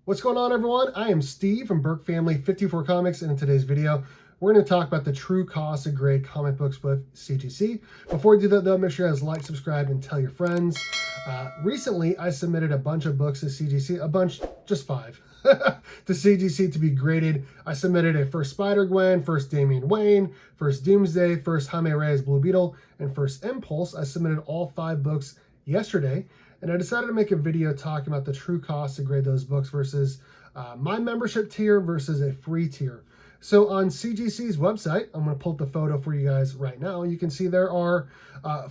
What's going on, everyone? I am Steve from Burke Family 54 Comics, and in today's video, we're going to talk about the true cost of grade comic books with CGC. Before we do that, though, make sure you guys like, subscribe, and tell your friends. Recently, I submitted a bunch of books to CGC, a bunch, just 5, to CGC to be graded. I submitted a first Spider-Gwen, first Damian Wayne, first Doomsday, first Jaime Reyes Blue Beetle, and first Impulse. I submitted all 5 books yesterday. And I decided to make a video talking about the true cost to grade those books versus my membership tier versus a free tier. So on CGC's website, I'm going to pull up the photo for you guys right now. You can see there are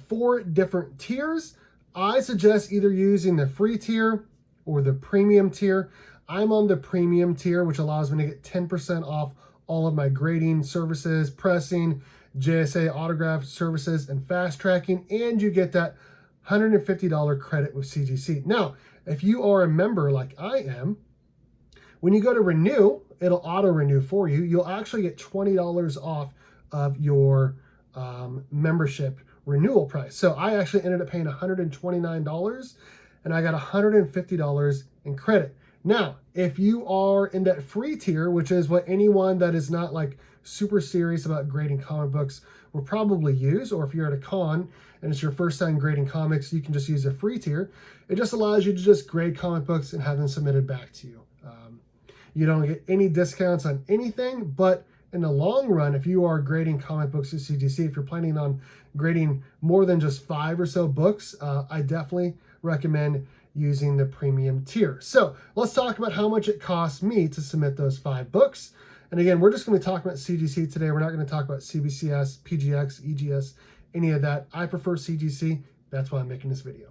4 different tiers. I suggest either using the free tier or the premium tier. I'm on the premium tier, which allows me to get 10% off all of my grading services, pressing, JSA autograph services, and fast tracking. And you get that $150 credit with CGC. Now, if you are a member like I am, when you go to renew, it'll auto renew for you. You'll actually get $20 off of your membership renewal price. So I actually ended up paying $129 and I got $150 in credit. Now, if you are in that free tier, which is what anyone that is not like super serious about grading comic books will probably use, or if you're at a con and it's your first time grading comics, you can just use a free tier. It just allows you to just grade comic books and have them submitted back to you. You don't get any discounts on anything, but in the long run, if you are grading comic books at CGC, if you're planning on grading more than just 5 or so books, I definitely recommend using the premium tier. So let's talk about how much it costs me to submit those 5 books. And again, we're just going to talk about CGC today. We're not going to talk about CBCS, PGX, EGS, any of that. I prefer CGC. That's why I'm making this video.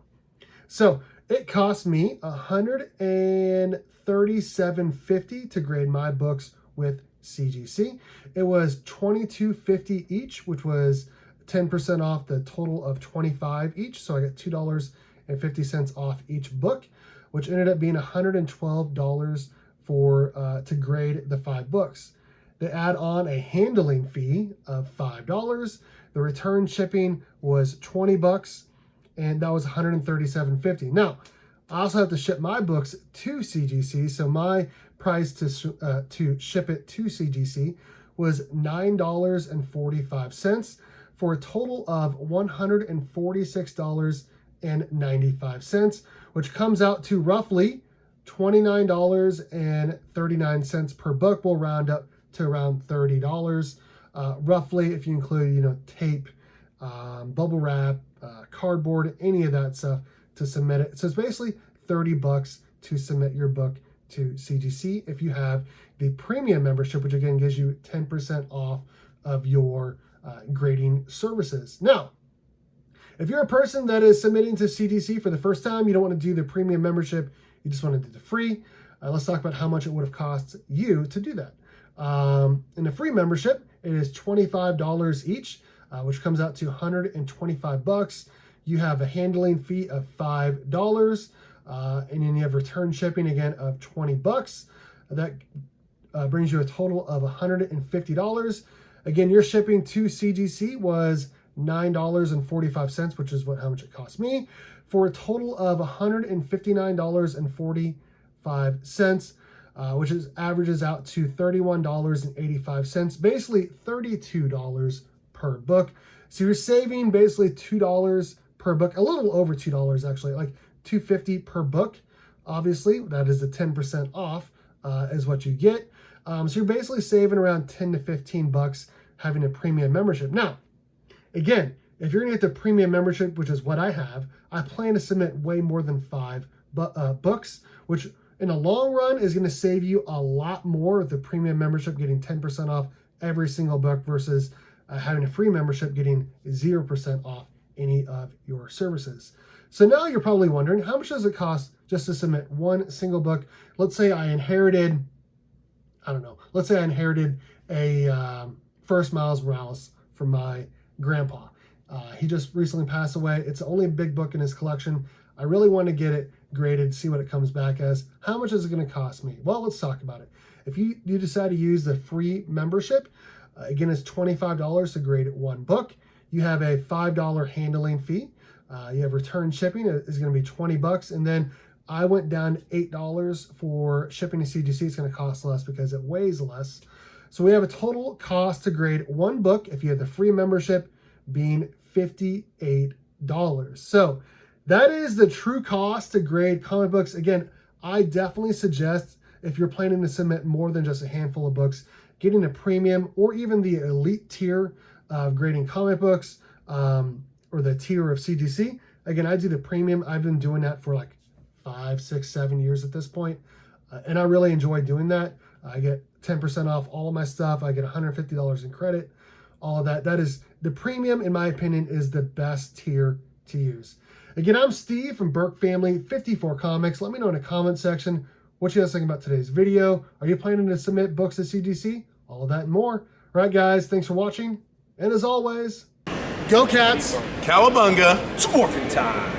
So it cost me $137.50 to grade my books with CGC. It was $22.50 each, which was 10% off the total of $25 each. So I got $2.50 off each book, which ended up being $112 to grade the 5 books. They add on a handling fee of $5. The return shipping was $20, and that was $137.50. Now, I also have to ship my books to CGC, so my price to ship it to CGC was $9.45 for a total of $146.95, which comes out to roughly $29.39 per book. We'll round up to around $30, roughly, if you include, tape, bubble wrap, cardboard, any of that stuff to submit it. So it's basically $30 to submit your book to CGC if you have the premium membership, which again gives you 10% off of your grading services. Now, if you're a person that is submitting to CGC for the first time, you don't want to do the premium membership, you just want to do the free, let's talk about how much it would have cost you to do that. In the free membership, it is $25 each, which comes out to $125. You have a handling fee of $5, and then you have return shipping again of $20. That brings you a total of $150. Again, your shipping to CGC was $9.45, which is how much it cost me, for a total of $159.45, which averages out to $31.85, basically $32 per book. So you're saving basically $2 per book, a little over $2 actually, like $2.50 per book. Obviously, that is the 10% off is what you get. So you're basically saving around 10 to 15 bucks having a premium membership. Now, again, if you're gonna get the premium membership, which is what I have, I plan to submit way more than 5 books, which in the long run is gonna save you a lot more of the premium membership, getting 10% off every single book versus having a free membership, getting 0% off any of your services. So now you're probably wondering, how much does it cost just to submit one single book? Let's say I inherited, let's say I inherited a First Miles Morales from my grandpa. He just recently passed away. It's the only big book in his collection. I really want to get it graded, see what it comes back as. How much is it going to cost me? Well, let's talk about it. If you decide to use the free membership, again, it's $25 to grade one book. You have a $5 handling fee. You have return shipping is going to be $20, and then I went down $8 for shipping to CGC. It's going to cost less because it weighs less. So we have a total cost to grade one book, if you have the free membership, being $58. So that is the true cost to grade comic books. Again, I definitely suggest, if you're planning to submit more than just a handful of books, getting a premium or even the elite tier of grading comic books, or the tier of CGC. Again, I do the premium. I've been doing that for like 5, 6, 7 years at this point. And I really enjoy doing that. I get 10% off all of my stuff. I get $150 in credit, all of that. That is, the premium, in my opinion, is the best tier to use. Again, I'm Steve from Burke Family 54 Comics. Let me know in the comment section what you guys think about today's video. Are you planning to submit books to CGC? All of that and more. All right, guys, thanks for watching. And as always, go Cats! Cowabunga! It's morphin' time!